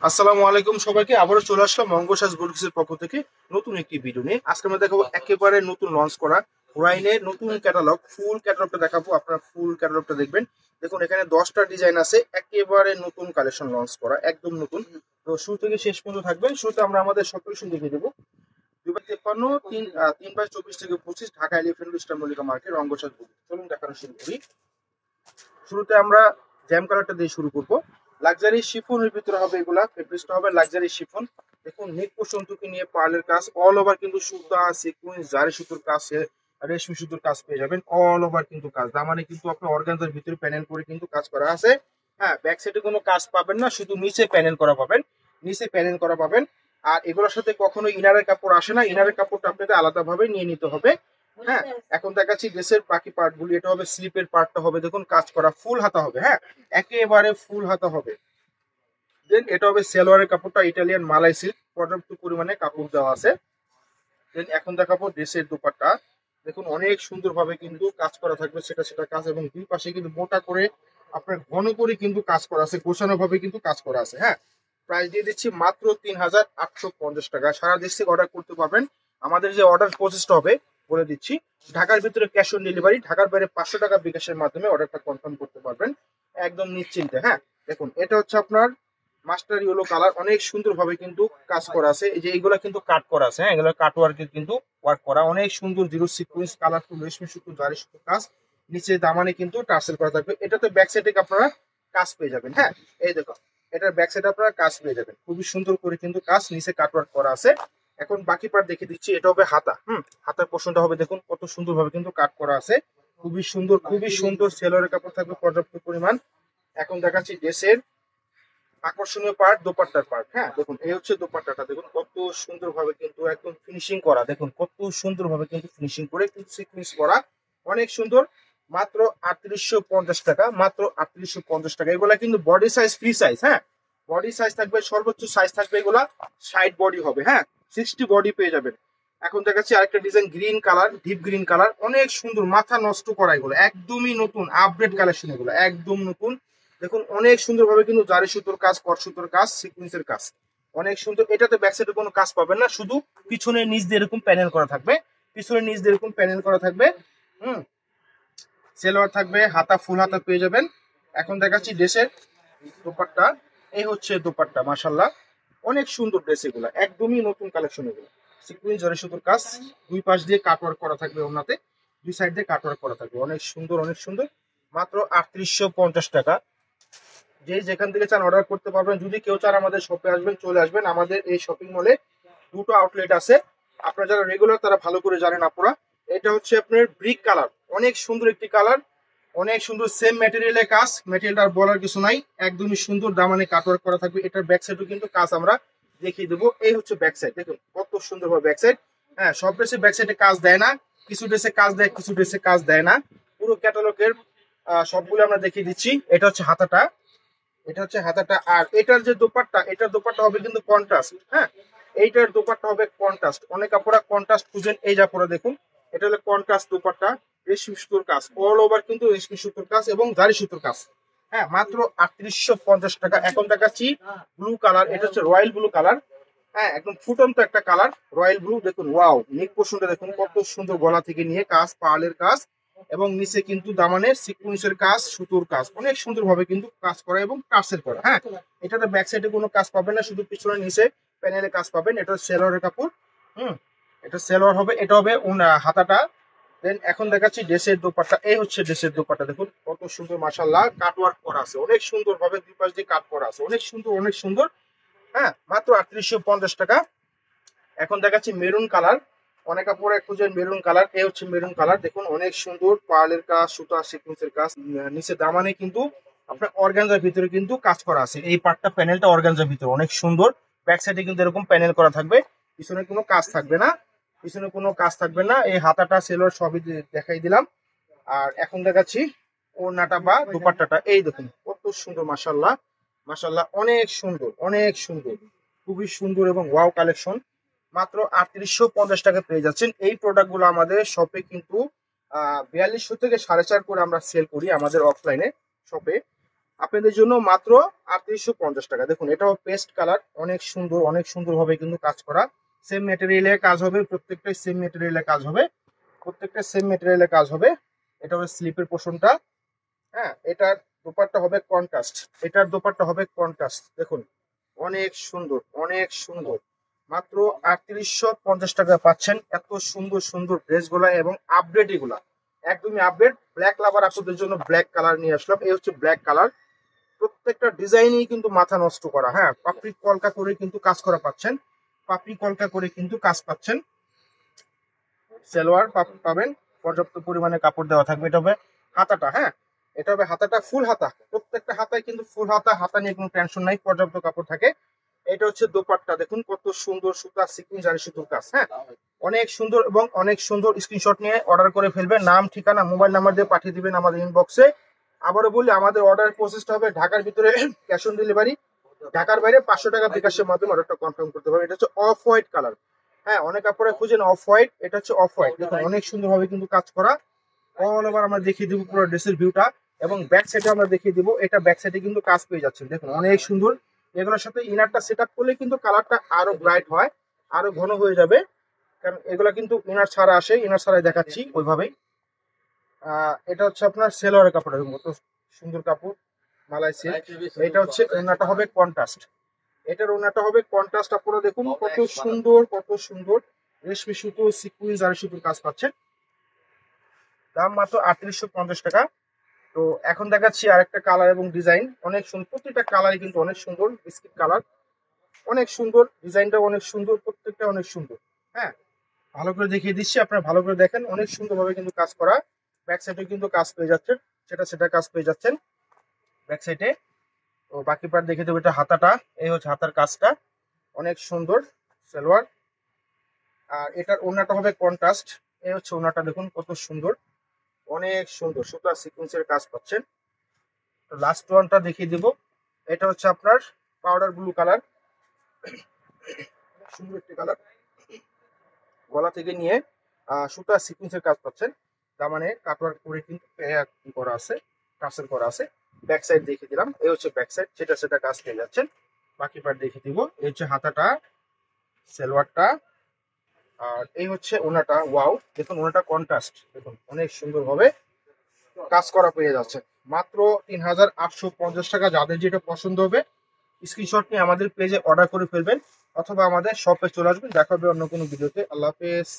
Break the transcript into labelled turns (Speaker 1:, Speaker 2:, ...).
Speaker 1: আসসালামু আলাইকুম সবাইকে, আবারও চলে আসলাম মঙ্গসাজ বুটিক্সের পক্ষ থেকে নতুন একটি ভিডিও নিয়ে। আজকে আমরা দেখাবো একেবারে নতুন লঞ্চ করা ওরাইনের নতুন ক্যাটালগ। ফুল ক্যাটালগটা দেখাবো, আপনারা ফুল ক্যাটালগটা দেখবেন। দেখুন এখানে 10টা ডিজাইন আছে, একেবারে নতুন কালেকশন লঞ্চ করা, একদম নতুন। তো শুরু থেকে শেষ পর্যন্ত থাকবেন। শুরুতে আমরা আমাদের সব কালেকশন দেখিয়ে দেবো। 2053 3/24 থেকে 25 Dhaka elephant road eastern Mallika market মঙ্গসাজ বুটিক্স। চলুন দেখানো শুরু করি। শুরুতে আমরা জ্যাম কালারটা দিয়ে শুরু করব। লাক্সারি শিফনের ভিতরে হবে এগুলা, ফেব্রিক্সটা হবে লাক্সারি শিফন। দেখুন নেক পোর্শন থেকে নিয়ে পার্লের কাজ অল ওভার কিন্তু সুতা সিকোয়েন্স জারি সুতোর কাজ রেশমি সুতোর কাজ পেয়ে যাবেন। অল ওভার কিন্তু কাজ, দামানে কিন্তু আপনি অর্গানজার ভিতরে প্যানেল করে কিন্তু কাজ করা আছে। হ্যাঁ, ব্যাক সাইডে কোনো কাজ পাবেন না, শুধু নিচে প্যানেল করা পাবেন, নিচে প্যানেল করা পাবেন। আর এগুলোর সাথে কখনো ইনারের কাপড় আসে না, ইনারের কাপড়টা আপনাদের আলাদাভাবে নিয়ে নিতে হবে। হ্যাঁ, এখন দেখাচ্ছি ড্রেসের বাকি পার্ট গুলি। এটা হবে স্লিপের পার্টটা হবে, দেখুন কাজ করা ফুল হাতা হবে। হ্যাঁ, একেবারে ফুল হাতা হবে। দেন এটা হবে সালোয়ারের কাপড়টা ইটালিয়ান মালাই সিল্ক, পর্যাপ্ত পরিমাণে কাপড় দেওয়া আছে। দেন এখন দেখাবো ড্রেসের দোপাট্টা। দেখুন অনেক সুন্দরভাবে কিন্তু কাজ করা থাকবে, সেটা সেটা কাজ, এবং দুই পাশে কিন্তু মোটা করে আপনার ঘন করে কিন্তু কাজ করা আছে, গোছানো ভাবে কিন্তু কাজ করা আছে। হ্যাঁ, প্রাইস দিয়ে দিচ্ছি মাত্র 3850 টাকা। সারা দেশ থেকে অর্ডার করতে পারবেন। আমাদের যে অর্ডার প্রসেসটা হবে বলে দিচ্ছি। ঢাকার ভিতরে ক্যাশ অন ডেলিভারি, ঢাকার বাইরে 500 টাকা বিকাশের মাধ্যমে অর্ডারটা কনফার্ম করতে পারবেন একদম নিশ্চিন্তে। হ্যাঁ, দেখুন এটা হচ্ছে আপনার মাস্টার ইয়েলো কালার, অনেক সুন্দর ভাবে কিন্তু কাজ করা আছে। এই যে এইগুলা কিন্তু কাট করা আছে, হ্যাঁ এগুলো কাট ওয়ার্কের কিন্তু ওয়ার্ক করা, অনেক সুন্দর জিরো সিকোয়েন্স কালারফুল রেশমি সুতো জারি সুতো কাজ, নিচে দামানে কিন্তু টার্সেল করা থাকবে। এটাতে ব্যাক সাইডে আপনারা কাজ পেয়ে যাবেন। হ্যাঁ, এই দেখো এটার ব্যাক সাইডে আপনারা কাজ পেয়ে যাবেন, খুবই সুন্দর করে কিন্তু কাজ, নিচে কাট ওয়ার্ক করা আছে। এখন বাকি পার্ট দেখে দিচ্ছি। এটা হবে হাতা। হাতার পোর্শনটা হবে, দেখুন কত সুন্দর ভাবে কিন্তু কাট করা আছে, খুবই সুন্দর, খুবই সুন্দর। সেলরের কাপড় থাকবে পর্যাপ্ত পরিমাণ। এখন দেখাচ্ছি ড্রেসের আকর্ষণীয় পার্ট, দোপাট্টার পার্ট। হ্যাঁ, দেখুন এই হচ্ছে দোপাট্টাটা, দেখুন কত সুন্দর ভাবে কিন্তু একদম ফিনিশিং করা, দেখুন কত সুন্দর ভাবে কিন্তু ফিনিশিং করে সিকোয়েন্স করা, অনেক সুন্দর। মাত্র 3850 টাকা, মাত্র 3850 টাকা। এগুলা কিন্তু বডি সাইজ ফ্রি সাইজ। হ্যাঁ, বডি সাইজ থাকবে, সর্বোচ্চ সাইজ থাকবে এগুলা 60 বডি হবে। হ্যাঁ, 60 বডি পেয়ে যাবেন। এখন দেখাচ্ছি আরেকটা design, green colour, deep green colour, অনেক সুন্দর, মাথা নষ্ট করা, এগুলো একদমই নতুন আপডেট কালেকশন, এগুলো একদম নতুন। দেখুন অনেক সুন্দর ভাবে কিন্তু জারি সুতোর কাজ, কট সুতোর কাজ, সিকোয়েন্সের কাজ, অনেক সুন্দর। এটাতে ব্যাক সাইডে কোনো কাজ পাবেন না, শুধু পিছনের নিচ দিয়ে এরকম প্যানেল করা থাকবে, পিছনের নিচ দিয়ে এরকম প্যানেল করা থাকবে। হুম, সেলোয়ার থাকবে, হাতা ফুল হাতা পেয়ে যাবেন। এখন দেখাচ্ছি ড্রেসের দোপাট্টা। এই হচ্ছে দোপাট্টা, মাশাল্লাহ অনেক সুন্দর ড্রেস, এগুলো একদমই নতুন কালেকশন। এগুলো সিকোয়েন্স জারি সুতোর কাজ, দুই পাশ দিয়ে কাটওয়ার্ক করা থাকবে, ওনাতে দুই সাইড দিয়ে কাটওয়ার্ক করা থাকবে, অনেক সুন্দর, অনেক সুন্দর। মাত্র 3850 টাকা। যে যেখান থেকে চান অর্ডার করতে পারবেন। যদি কেউ চান আমাদের শপে আসবেন, চলে আসবেন। আমাদের এই শপিং মলে দুটো আউটলেট আছে, আপনারা যারা রেগুলার তারা ভালো করে জানেন আপুরা। এটা হচ্ছে আপনার ব্রিক কালার, অনেক সুন্দর একটি কালার, অনেক সুন্দর। সেম ম্যাটেরিয়ালের কাজ, ম্যাটেরিয়ালটা আর বলার কিছু নাই, একদমই সুন্দর, দামানে কাটওয়ার্ক করা থাকবে। এটার ব্যাক সাইডও কিন্তু কাজ আমরা দেখিয়ে দেবো। এই হচ্ছে ব্যাক সাইড, দেখুন কত সুন্দর ভাবে ব্যাক সাইড। হ্যাঁ, সব ড্রেসে ব্যাক সাইডে কাজ দেয় না, কিছু ড্রেসে কাজ দেয়, কিছু ড্রেসে কাজ দেয় না। পুরো ক্যাটালগের সবগুলো আমরা দেখিয়ে দিচ্ছি। এটা হচ্ছে হাতাটা, এটা হচ্ছে হাতাটা। আর এটার যে দোপাট্টা, এটার দোপাট্টা হবে কিন্তু কন্ট্রাস্ট। হ্যাঁ, এইটার দোপাট্টা হবে কন্ট্রাস্ট, অনেক আপুরা কন্ট্রাস্ট খুঁজেন, এই যে আপুরা দেখুন এটা হলো কন্ট্রাস্ট দোপাট্টা, রেশমি সুতোর কাজ, অল ওভার কিন্তু রেশমি সুতোর কাজ এবং জারি সুতোর কাজ। হ্যাঁ, মাত্র 3850 টাকা। এখন দেখাচ্ছি ব্লু কালার, এটা হচ্ছে রয়্যাল ব্লু কালার। হ্যাঁ, একদম ফুটন্ত একটা কালার, রয়্যাল ব্লু। দেখুন ওয়াও, নেক পোর্শনটা দেখুন কত সুন্দর, গলা থেকে নিয়ে কাজ, পার্লের কাজ, এবং নিচে কিন্তু দামানের সিকোয়েন্সের কাজ, সুতোর কাজ, অনেক সুন্দর ভাবে কিন্তু কাজ করা এবং টার্সেল করা। হ্যাঁ, এটাতে ব্যাক সাইডে কোনো কাজ পাবেন না, শুধু পিছনে নিচে প্যানেলে কাজ পাবেন। এটা সেলোয়ারের কাপড়। হুম, এটা সেলোয়ার হবে, এটা হবে হাতাটা। দেন এখন দেখাচ্ছি ড্রেসের দোপাট্টা। এই হচ্ছে ড্রেসের দোপাট্টা, দেখুন কত সুন্দর, মাশাআল্লাহ কাট ওয়ার্ক করা আছে, অনেক সুন্দর ভাবে দুই পাশ দিয়ে কাট করা আছে, অনেক সুন্দর, অনেক সুন্দর। হ্যাঁ, মাত্র 3850 টাকা। এখন দেখাচ্ছি মেরুন কালার, অনেক আপুরা খুঁজেন মেরুন কালার। এই হচ্ছে মেরুন কালার, দেখুন অনেক সুন্দর, পার্লের কাজ, সুতা সিকোয়েন্সের কাজ, নিচে দামানে কিন্তু আপনার অর্গানজার ভিতরে কিন্তু কাজ করা আছে। এই পার্টটা প্যানেলটা অর্গানজার ভিতরে অনেক সুন্দর। ব্যাক সাইডে কিন্তু এরকম প্যানেল করা থাকবে, পিছনে কোনো কাজ থাকবে না, পিছনে কোনো কাজ থাকবে না। এই হাতাটা সেলোর সবই দেখাই দিলাম। আর এখন দেখাচ্ছি ওড়নাটা বা দুপাট্টাটা, এই দেখুন কত সুন্দর, মাশাল্লাহ মাশাল্লাহ অনেক সুন্দর, অনেক সুন্দর, খুবই সুন্দর এবং ওয়াও কালেকশন। মাত্র 3850 টাকা পেয়ে যাচ্ছেন। এই প্রোডাক্টগুলো আমাদের শপে কিন্তু 4200 থেকে 4.5 করে আমরা সেল করি আমাদের অফলাইনে শপে। আপনাদের জন্য মাত্র 3850 টাকা। দেখুন এটাও পেস্ট কালার, অনেক সুন্দর ভাবে কিন্তু কাজ করা, সেম মেটেরিয়ালে কাজ হবে, প্রত্যেকটাই সেম মেটেরিয়ালে কাজ হবে, প্রত্যেকটা সেম মেটেরিয়ালে কাজ হবে। এটা হবে স্লিপের পোর্শনটা। হ্যাঁ, এটার দোপাট্টা হবে কন্ট্রাস্ট, এটার দোপাট্টা হবে কন্ট্রাস্ট। দেখুন অনেক সুন্দর, মাত্র 3850 টাকা পাচ্ছেন এত সুন্দর ড্রেসগুলা এবং আপডেট এগুলা একদমই আপডেট। ব্ল্যাক লাভার আপনাদের জন্য ব্ল্যাক কালার নিয়ে আসলাম, এই হচ্ছে ব্ল্যাক কালার। প্রত্যেকটা ডিজাইনই কিন্তু মাথা নষ্ট করা। হ্যাঁ, পাপড়ি কলকা করে কিন্তু কাজ করা পাচ্ছেন, পাপড়ি কলকা করে কিন্তু কাজ পাচ্ছেন। সালোয়ার পাবেন, পর্যাপ্ত পরিমাণে কাপড় দেওয়া থাকবে। এটা হবে হাতাটা। হ্যাঁ, এটা হবে হাতাটা, ফুল হাতা, প্রত্যেকটা হাতায় কিন্তু ফুল হাতা, হাতা নিয়ে কোনো টেনশন নাই, পর্যাপ্ত কাপড় থাকে। এটা হচ্ছে দোপাট্টা, দেখুন কত সুন্দর সুতা সিকুয়েন্স আর সুতোর কাজ। হ্যাঁ, অনেক সুন্দর এবং অনেক সুন্দর। স্ক্রিনশট নিয়ে অর্ডার করে ফেলবেন, নাম ঠিকানা মোবাইল নাম্বার দিয়ে পাঠিয়ে দিবেন আমাদের ইনবক্সে। আবারও বলি, আমাদের অর্ডার প্রসেসটা হবে ঢাকার ভিতরে ক্যাশ অন ডেলিভারি, ঢাকার বাইরে 500 টাকা বিকাশের মাধ্যমে অর্ডারটা কনফার্ম করতে পারবেন। এটা হচ্ছে অফ হোয়াইট কালার। হ্যাঁ, অনেক আপনারা খুঁজেন অফ হোয়াইট, এটা হচ্ছে অফ হোয়াইট। দেখুন অনেক সুন্দরভাবে কিন্তু কাজ করা, অল ওভার আমরা দেখিয়ে দিব পুরো ড্রেসের ভিউটা, এবং ব্যাক সাইডে আমরা দেখিয়ে দিব। এটা ব্যাক সাইডে কিন্তু কাজ পেয়ে যাচ্ছেন, দেখুন অনেক সুন্দর। এগুলোর সাথে ইনারটা সেট আপ করলে কিন্তু কালারটা আরো ব্রাইট হয়, আরো ঘন হয়ে যাবে, কারণ এগুলা কিন্তু ইনার ছাড়া আসে, ইনার ছাড়াই দেখাচ্ছি ওইভাবেই। এটা হচ্ছে আপনার সেলোয়ারের কাপড়, কত সুন্দর কাপড়, মালাই সিল্ক। এটা হচ্ছে ওড়নাটা হবে কন্ট্রাস্ট, এটার ওড়নাটা হবে কন্ট্রাস্ট। আপনারা দেখুন কত সুন্দর রেশমি সুতো সিকুয়েন্স আর সুতোর কাজ পাচ্ছেন। দাম মাত্র 3850 টাকা। তো এখন দেখাচ্ছি আরেকটা কালার এবং ডিজাইন, অনেক সুন্দর, প্রত্যেকটা কালারই কিন্তু অনেক সুন্দর, বিস্কিট কালার, অনেক সুন্দর, ডিজাইনটা অনেক সুন্দর, প্রত্যেকটা অনেক সুন্দর। হ্যাঁ, ভালো করে দেখিয়ে দিচ্ছি, আপনারা ভালো করে দেখেন, অনেক সুন্দরভাবে কিন্তু কাজ করা। ব্যাক সাইডে কিন্তু কাজ পেয়ে যাচ্ছেন, সেটা কাজ পেয়ে যাচ্ছেন ব্যাক সাইডে। তো বাকি পার্ট দেখে দেবো। এটা হাতাটা, এই হচ্ছে হাতার কাজটা, অনেক সুন্দর সালোয়ার। আর এটার ওড়নাটা হবে কন্ট্রাস্ট, এই হচ্ছে ওড়নাটা, দেখুন কত সুন্দর, অনেক সুন্দর সুতা সিকুয়েন্সের কাজ পাচ্ছেন। তো লাস্ট ওয়ানটা দেখিয়ে দেবো। এটা হচ্ছে আপনার পাউডার ব্লু কালার, সুন্দর একটি কালার, গলা থেকে নিয়ে সুতা সিকুয়েন্সের কাজ পাচ্ছেন, তার মানে কাটওয়ার্ক করে কিন্তু করা আছে, টাসেল করা আছে। ব্যাক সাইড দেখিয়ে দিলাম, এই হচ্ছে ব্যাক সাইড, সেটা কাজ পেয়ে যাচ্ছেন। বাকি পার্ট দেখিয়ে দিব। এই হচ্ছে হাতাটা, সালোয়ারটা, আর এই হচ্ছে ওনাটা। ওয়াও, দেখুন ওনাটা কন্ট্রাস্ট, দেখুন অনেক সুন্দর ভাবে কাজ করা পেয়ে যাচ্ছে। মাত্র 3850 টাকা। যাদের যেটা পছন্দ হবে স্ক্রিনশট নিয়ে আমাদের পেজে অর্ডার করে ফেলবেন, অথবা আমাদের শপে চলে আসবেন। দেখা হবে অন্য কোনো ভিডিওতে। আল্লাহ হাফেজ।